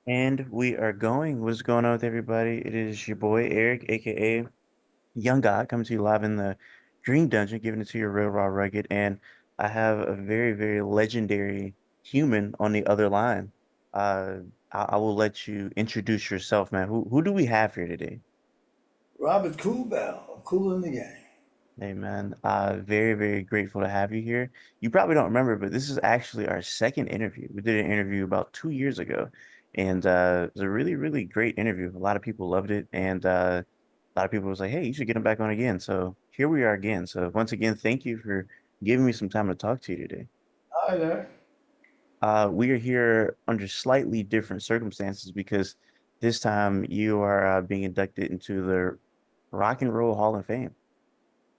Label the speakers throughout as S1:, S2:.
S1: And we are going. What's going on with everybody? It is your boy Eric, aka Young God, coming to you live in the Dream Dungeon, giving it to you real raw rugged. And I have a very, very legendary human on the other line. Uh, I will let you introduce yourself, man. Who do we have here today?
S2: Robert Kool of Kool in the Gang.
S1: Hey man, very, very grateful to have you here. You probably don't remember, but this is actually our second interview. We did an interview about 2 years ago, and it was a really, really great interview. A lot of people loved it, and a lot of people was like, "Hey, you should get him back on again." So here we are again. So once again, thank you for giving me some time to talk to you today.
S2: Hi there.
S1: We are here under slightly different circumstances because this time you are being inducted into the Rock and Roll Hall of Fame.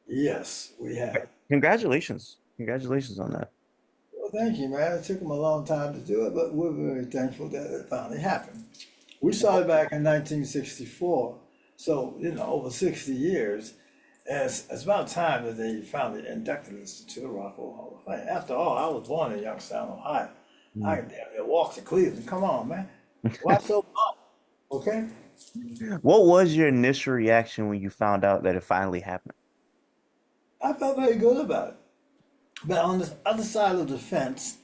S2: Yes, we have.
S1: Congratulations. Congratulations on that.
S2: Well, thank you, man. It took them a long time to do it, but we're very thankful that it finally happened. We started back in 1964, so over 60 years. And it's about time that they finally inducted us to the Rock and Roll Hall of Fame. After all, I was born in Youngstown, Ohio. I
S1: Mm.
S2: can damn near walk to Cleveland. Come on, man. Why so long? Okay.
S1: What was your initial reaction when you found out that it finally happened?
S2: I felt very good about it. But on the other side of the fence,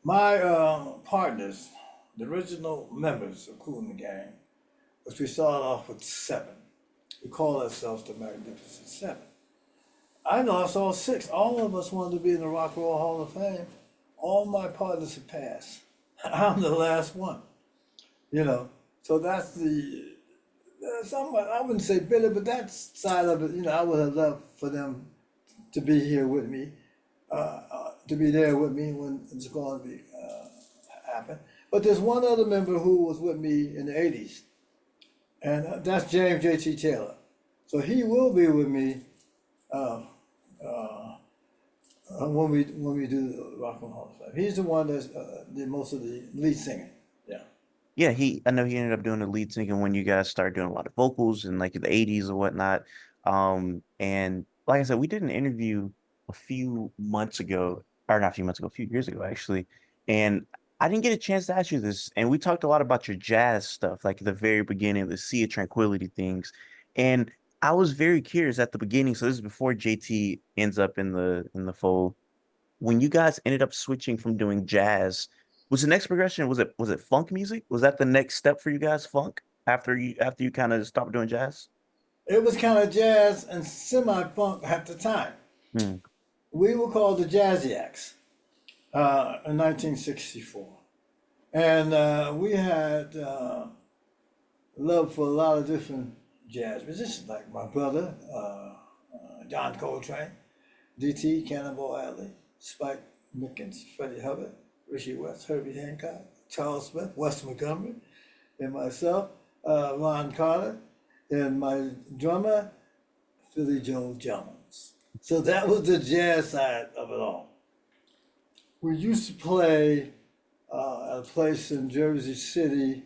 S2: my partners, the original members of Kool and the Gang, which we started off with seven. We call ourselves the Magnificent Seven. I lost all six. All of us wanted to be in the Rock and Roll Hall of Fame. All my partners have passed. I'm the last one, you know. So that's somewhat, I wouldn't say bitter, but that side of it, I would have loved for them to be here with me, to be there with me when it's going to be happen. But there's one other member who was with me in the '80s, and that's James J.T. Taylor. So he will be with me uh, uh, when we do the Rock and Roll Hall of Fame. He's the one that did most of the lead singing. Yeah.
S1: Yeah, I know he ended up doing the lead singing when you guys started doing a lot of vocals in like the 80s or whatnot. And like I said, we did an interview a few months ago, or not a few months ago, a few years ago actually. And I didn't get a chance to ask you this. And we talked a lot about your jazz stuff, like the very beginning, the Sea of Tranquility things. And I was very curious at the beginning. So this is before JT ends up in the fold. When you guys ended up switching from doing jazz, was the next progression, was it funk music? Was that the next step for you guys, funk, after you kind of stopped doing jazz?
S2: It was kind of jazz and semi funk at the time.
S1: Hmm.
S2: We were called the Jazziacs in 1964. And we had love for a lot of different jazz musicians, like my brother, John Coltrane, D.T., Cannonball Adderley, Spike Mickens, Freddie Hubbard, Richie West, Herbie Hancock, Charles Smith, Wes Montgomery, and myself, Ron Carter, and my drummer, Philly Joe Jones. So that was the jazz side of it all. We used to play at a place in Jersey City.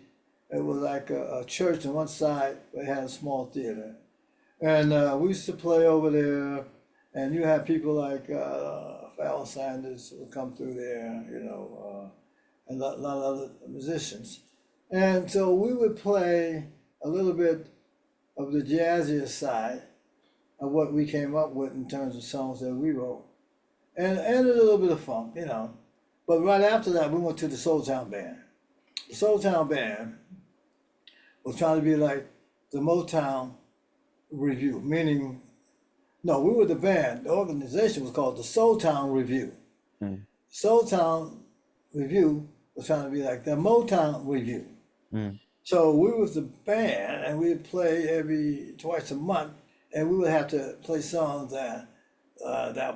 S2: It was like a church on one side. They had a small theater, and we used to play over there. And you have people like Pharoah Sanders would come through there, and a lot of other musicians. And so we would play a little bit of the jazzier side of what we came up with in terms of songs that we wrote, and a little bit of funk. But right after that, we went to the Soul Town Band. The Soul Town Band was trying to be like the Motown Review, meaning, no, we were the band. The organization was called the Soul Town Review.
S1: Hmm.
S2: Soul Town Review was trying to be like the Motown Review.
S1: Hmm.
S2: So we was the band, and we'd play every twice a month, and we would have to play songs that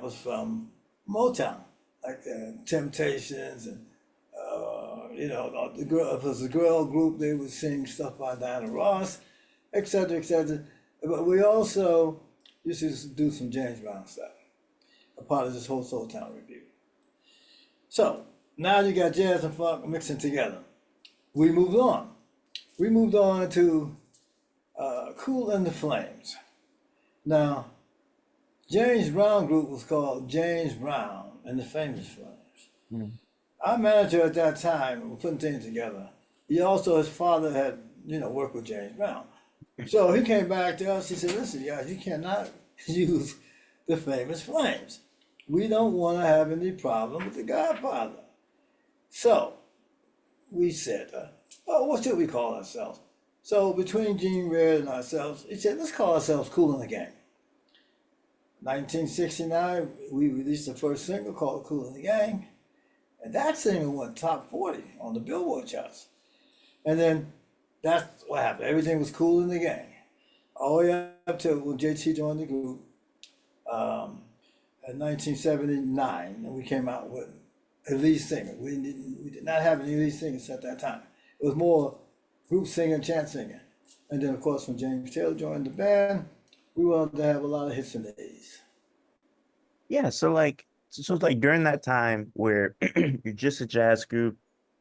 S2: was from Motown, like Temptations, and the girl. If it was a girl group, they would sing stuff by Diana Ross, etc., etc. But we also used to do some James Brown stuff, a part of this whole Soul Town review. So now you got jazz and funk mixing together. We moved on. We moved on to Kool and the Flames. Now, James Brown group was called James Brown and the Famous Flames.
S1: Hmm.
S2: Our manager at that time was putting things together. he also, his father had, worked with James Brown. So he came back to us. He said, listen, guys, you cannot use the famous flames. We don't want to have any problem with the Godfather. So we said, oh, what should we call ourselves? So between Gene Red and ourselves, he said, let's call ourselves Kool and the Gang. 1969, we released the first single called Kool and the Gang. And that single went top 40 on the Billboard charts. And then that's what happened. Everything was Kool in the Gang. All the way up to when JT joined the group um, in 1979, and we came out with a lead singer. We did not have any lead singers at that time. It was more group singing, chant singing. And then, of course, when James Taylor joined the band, we wanted to have a lot of hits in the 80s.
S1: Yeah, so during that time where you're just a jazz group,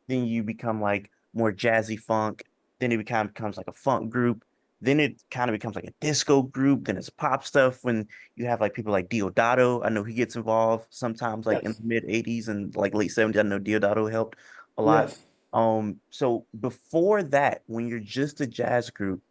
S1: then you become like more jazzy funk, then it becomes like a funk group, then it kind of becomes like a disco group, then it's pop stuff when you have like people like Diodato. I know he gets involved sometimes like in
S2: Yes.
S1: the mid 80s and like late 70s. I know Diodato helped a lot.
S2: Yes.
S1: So before that, when you're just a jazz group,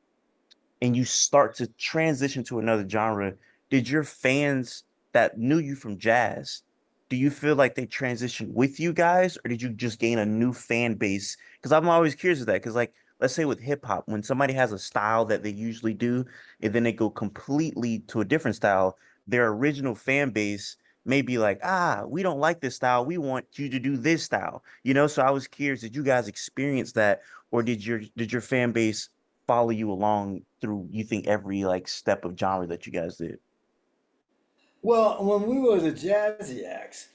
S1: and you start to transition to another genre, did your fans that knew you from jazz, do you feel like they transitioned with you guys, or did you just gain a new fan base? Because I'm always curious of that. Because, like, let's say with hip hop, when somebody has a style that they usually do, and then they go completely to a different style, their original fan base may be like, ah, we don't like this style. We want you to do this style. So I was curious, did you guys experience that, or did your fan base follow you along through you think every like step of genre that you guys did?
S2: Well, when we were the Jazzy Acts,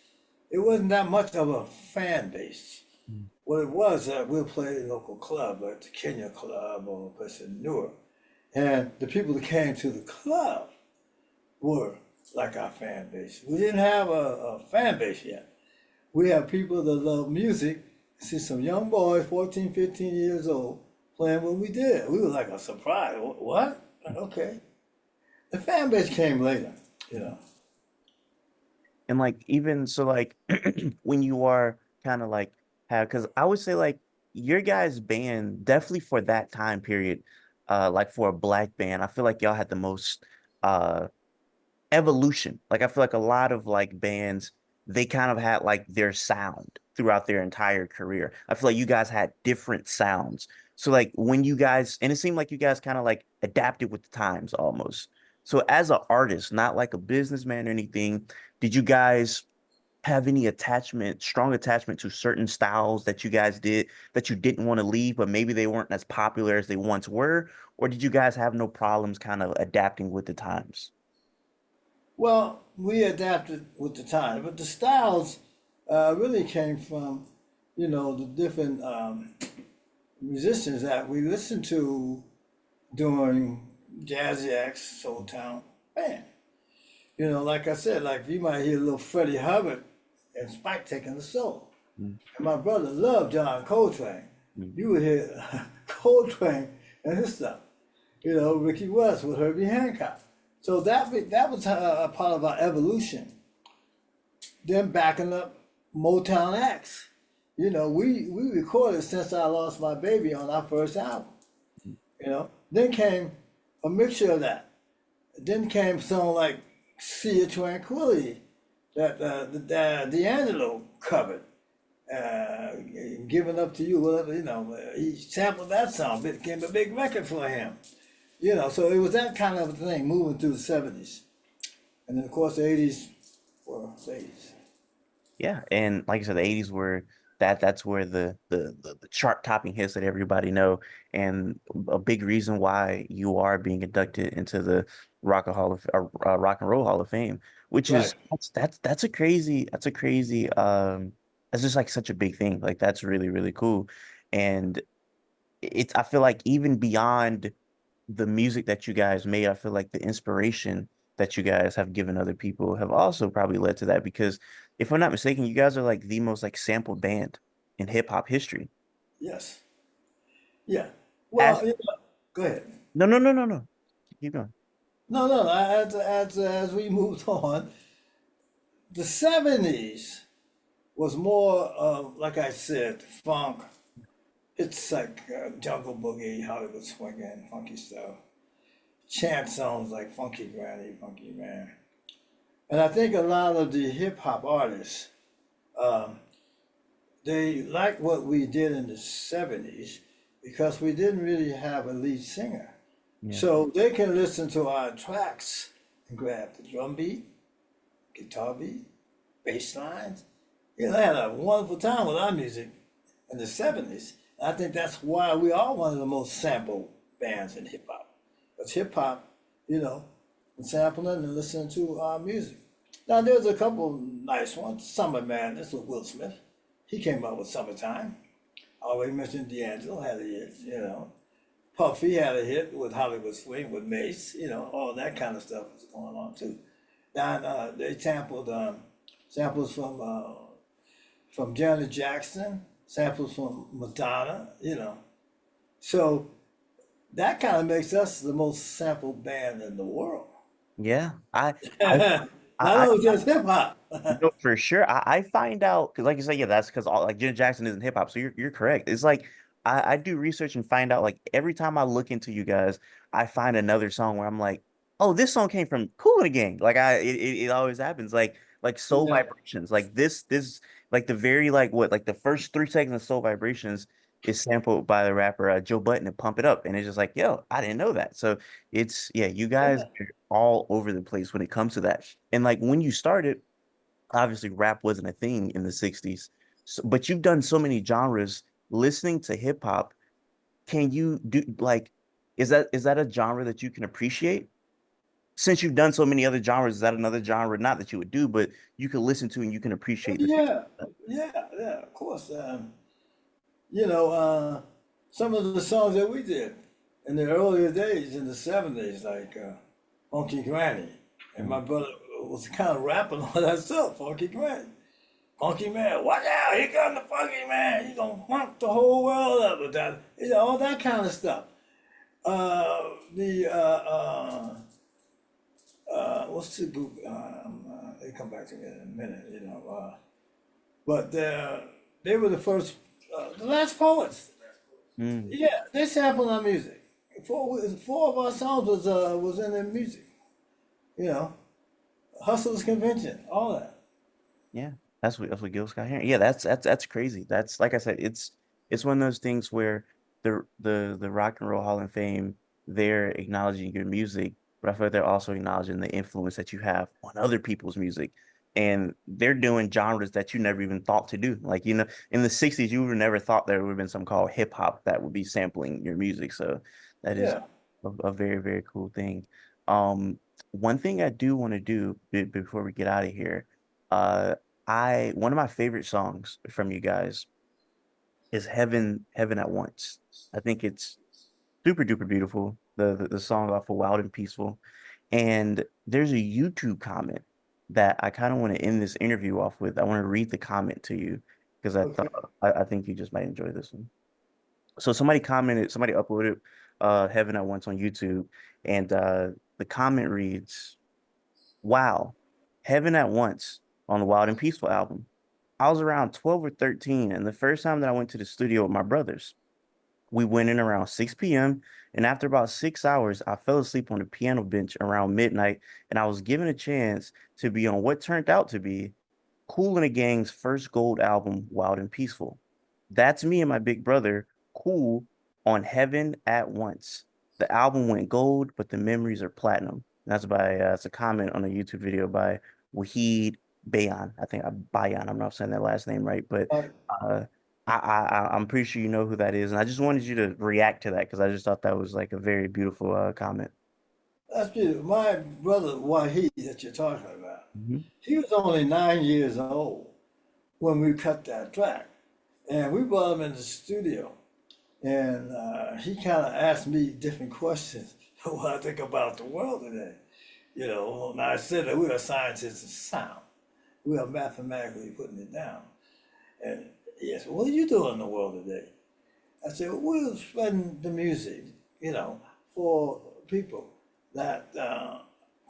S2: it wasn't that much of a fan base.
S1: Mm.
S2: What it was that we'll play a local club, like the Kenya Club or a place in Newark. And the people that came to the club were like our fan base. We didn't have a fan base yet. We have people that love music. See some young boys, 14, 15 years old, playing what we did. We were like a surprise. What? Okay. The fan base came later, you know.
S1: And like even so like when you are kind of like have because I would say like your guys' band definitely for that time period, like for a black band, I feel like y'all had the most uh evolution. Like I feel like a lot of like bands, they kind of had like their sound throughout their entire career. I feel like you guys had different sounds. So like when you guys, and it seemed like you guys kind of like adapted with the times almost. So as an artist, not like a businessman or anything, did you guys have any attachment, strong attachment to certain styles that you guys did that you didn't want to leave, but maybe they weren't as popular as they once were? Or did you guys have no problems kind of adapting with the times?
S2: Well, we adapted with the time, but the styles really came from, the different musicians that we listened to during Jazzy X Soul Town Band. Like I said, like you might hear a little Freddie Hubbard and Spike taking the soul.
S1: Mm,
S2: And my brother loved John Coltrane.
S1: mm.
S2: You would hear Coltrane and his stuff. Ricky West with Herbie Hancock. So that was a part of our evolution. Then backing up Motown acts. We recorded Since I Lost My Baby on our first album. Then came a mixture of that. Then came something like Sea of Tranquility that D'Angelo covered. Uh, Giving Up to You, whatever, he sampled that song. It became a big record for him. So it was that kind of thing moving through the 70s. And then, of course, the 80s were the 80s.
S1: Yeah, and like I said, the 80s were that's where the chart topping hits that everybody know, and a big reason why you are being inducted into the Rock and Roll Hall of Fame, which
S2: Right.
S1: is that's a crazy that's just like such a big thing. Like that's really really cool, and it's I feel like even beyond the music that you guys made, I feel like the inspiration that you guys have given other people have also probably led to that because if I'm not mistaken, you guys are like the most like sampled band in hip hop history.
S2: Yes. Yeah.
S1: As
S2: Well, go ahead.
S1: no. Keep going.
S2: No, no. As we moved on, the 70s was more of, like I said, funk, It's like jungle boogie, Hollywood swinging, funky stuff. Chant songs like Funky Granny, Funky Man. And I think a lot of the hip hop artists, um, they like what we did in the 70s because we didn't really have a lead singer.
S1: Yeah.
S2: So they can listen to our tracks and grab the drum beat, guitar beat, bass lines. You know, they had a wonderful time with our music in the 70s. I think that's why we are one of the most sampled bands in hip hop. Because hip hop, you know, sampling and listening to our music. Now, there's a couple nice ones. Summer Madness with Will Smith. He came up with Summertime. I already mentioned D'Angelo had a hit, you know. Puffy had a hit with Hollywood Swing with Mace, you know, all that kind of stuff was going on too. Now, they sampled samples from Janet Jackson, samples from Madonna, you know. So that kind of makes us the most sampled band in the world.
S1: Yeah. I,
S2: Not
S1: I,
S2: only just hip hop.
S1: No, for sure. I find out because, like you said, yeah, that's because all like Janet Jackson isn't hip hop. So you're correct. It's like I do research and find out like every time I look into you guys, I find another song where I'm like, oh, this song came from Kool and the Gang. Like it always happens. Like Soul
S2: Yeah,
S1: Vibrations. Like this like the very like what like the first 3 seconds of Soul Vibrations is sampled by the rapper Joe Button and Pump It Up, and it's just like, yo, I didn't know that. So it's yeah, you guys
S2: yeah,
S1: are all over the place when it comes to that. And like when you started obviously rap wasn't a thing in the 60s. So, but you've done so many genres. Listening to hip hop, can you do like is that a genre that you can appreciate? Since you've done so many other genres, is that another genre not that you would do, but you can listen to and you can appreciate the things
S2: yeah,
S1: like
S2: yeah. Of course, you know, some of the songs that we did in the earlier days in the 70s, like Funky Granny.
S1: that?
S2: And my brother was kind of rapping on that stuff, Funky Granny. Funky Man, watch out, here comes the Funky Man. He's going to funk the whole world up with that. You know, all that kind of stuff. The, what's the group? They come back to me in a minute, you know. But they were the first, the last poets.
S1: Mm,
S2: Yeah, they sampled our music. Four of our songs was in their music. You know, Hustlers Convention, all that.
S1: yeah, that's what Gil's got here. Yeah, that's crazy. That's like I said, it's one of those things where the Rock and Roll Hall of Fame, they're acknowledging your music, but I feel like they're also acknowledging the influence that you have on other people's music. And they're doing genres that you never even thought to do. Like, in the 60s, you would have never thought there would have been some called hip hop that would be sampling your music. So that is
S2: Yeah.
S1: a very, very cool thing. Um, One thing I do want to do before we get out of here, uh, I one of my favorite songs from you guys is Heaven at Once. I think it's super duper beautiful. The song off of Wild and Peaceful. And there's a YouTube comment that I kind of want to end this interview off with. I want to read the comment to you because
S2: Okay.
S1: I think you just might enjoy this one. So somebody uploaded Heaven at Once on YouTube, and the comment reads, wow, Heaven at Once on the Wild and Peaceful album. I was around 12 or 13, and the first time that I went to the studio with my brothers, we went in around 6 p.m. And after about 6 hours, I fell asleep on the piano bench around midnight, and I was given a chance to be on what turned out to be Kool and the Gang's first gold album, Wild and Peaceful. That's me and my big brother, Kool, on Heaven at Once. The album went gold, but the memories are platinum. That's by it's a comment on a YouTube video by Wahid Bayan. I think Bayan. I'm not saying that last name right, but
S2: Uh,
S1: uh, I'm pretty sure you know who that is, and I just wanted you to react to that because I just thought that was like a very beautiful comment.
S2: that's beautiful. My brother Wahid that you're talking about,
S1: Hmm.
S2: he was only 9 years old when we cut that track. And we brought him in the studio. And he kind of asked me different questions what I think about the world today. You know, now I said that we are scientists of sound. We are mathematically putting it down. And he asked, what are you doing in the world today? I said, well, we're spreading the music, you know, for people that,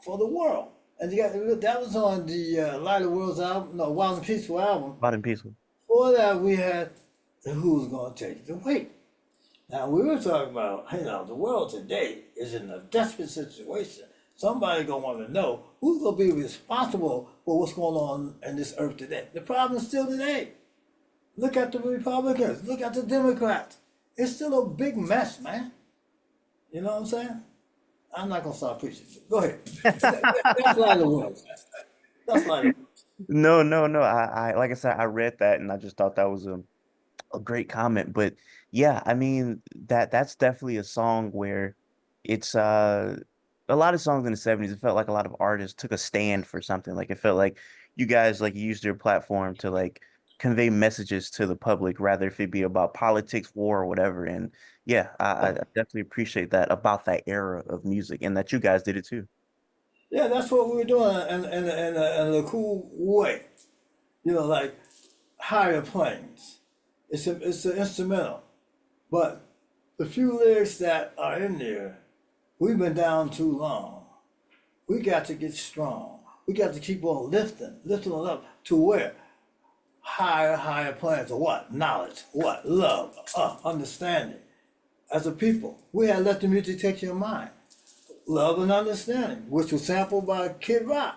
S2: for the world. And you got, that was on the Light of Worlds album, Wild and Peaceful album.
S1: Wild and Peaceful.
S2: For that, we had Who's Gonna Take the Weight. Now we were talking about, the world today is in a desperate situation. Somebody gonna want to know who's gonna be responsible for what's going on in this earth today. The problem is still today. Look at the Republicans. Look at the Democrats. It's still a big mess, man. You know what I'm saying? I'm not gonna start preaching. Go ahead. That's like the world. That's like the world.
S1: No, no, no. Like I said, I read that and I just thought that was a great comment. But yeah, I mean that's definitely a song where it's a lot of songs in the 70s, it felt like a lot of artists took a stand for something. Like it felt like you guys like used your platform to like convey messages to the public, rather if it be about politics, war, or whatever. And yeah, I definitely appreciate that about that era of music and that you guys did it too.
S2: Yeah, that's what we were doing in a cool way. Like higher planes. It's an instrumental, but the few lyrics that are in there, we've been down too long. We got to get strong. We got to keep on lifting it up to where higher planes of what? Knowledge, what? Love, understanding. As a people, we had Let the Music Take Your Mind. Love and Understanding, which was sampled by Kid Rock.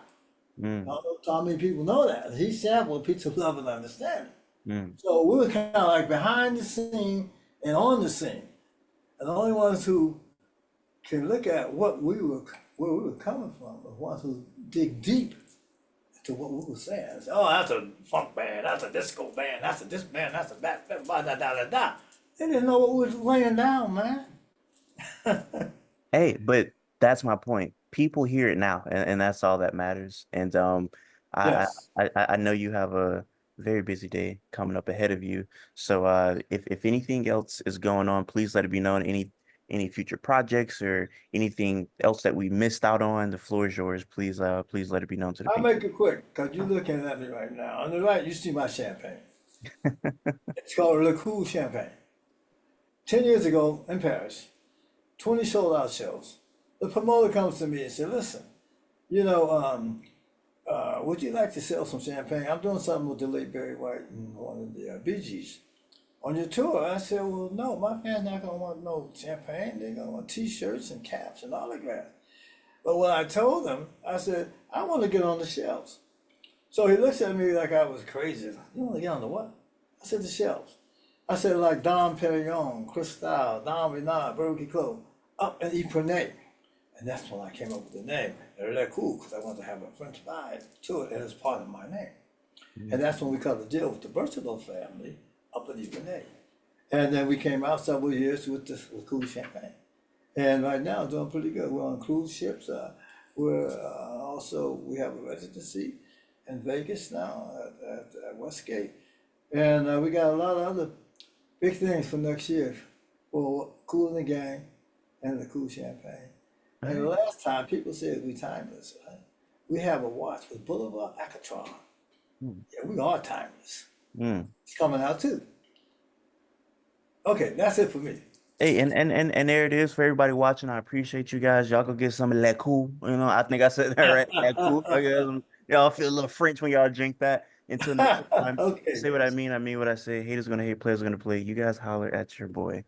S2: I
S1: Mm,
S2: don't know how many people know that. He sampled a piece of Love and Understanding.
S1: mm.
S2: So we were kind of like behind the scene and on the scene. And the only ones who can look at where we were coming from, the ones who dig deep to what we were saying. Say, oh, that's a funk band, that's a disco band, that's a this band, that's a that, da da da da. They didn't know what we was laying down, man.
S1: Hey, but that's my point. People hear it now, and that's all that matters. And I,
S2: Yes.
S1: I know you have a very busy day coming up ahead of you. So if anything else is going on, please let it be known. Any future projects or anything else that we missed out on, the floor is yours. Please let it be known to the
S2: I'll
S1: people.
S2: make it quick because you're looking at me right now. On the right, you see my champagne. It's called Le Cool Champagne. 10 years ago in Paris, 20 sold out shows. The promoter comes to me and said, listen, you know, would you like to sell some champagne? I'm doing something with the late Barry White and one of the Bee Gees on your tour. I said, well, no, my fans not going to want no champagne. They're going to want T-shirts and caps and autographs. But when I told him, I said, I want to get on the shelves. So he looks at me like I was crazy. You want to get on the what? I said, the shelves. I said, like Dom Perignon, Cristal, Dom Renard, Berkey Clos, up and Epernay. And that's when I came up with the name. They're cool because I wanted to have a French vibe to it as part of my name. And
S1: Mm.
S2: that's when we cut the deal with the Versatile family up in Epernay. And then we came out several years with Cool Champagne. And right now, doing pretty good. We're on cruise ships. We have a residency in Vegas now at Westgate. And we got a lot of other big things for next year for Cool and the Gang and the Cool Champagne.
S1: All
S2: And the
S1: right.
S2: last time people said we timeless, right? We have a watch with Boulevard Alcatraz.
S1: Mm.
S2: Yeah, we are timeless.
S1: Mm.
S2: It's coming out too. Okay, that's it for me.
S1: Hey, and there it is for everybody watching. I appreciate you guys. Y'all go get some of that cool. I think I said that right. That cool. Y'all feel a little French when y'all drink that. Until next time,
S2: Okay,
S1: say what I mean what I say. Haters gonna hate, players gonna play. You guys holler at your boy.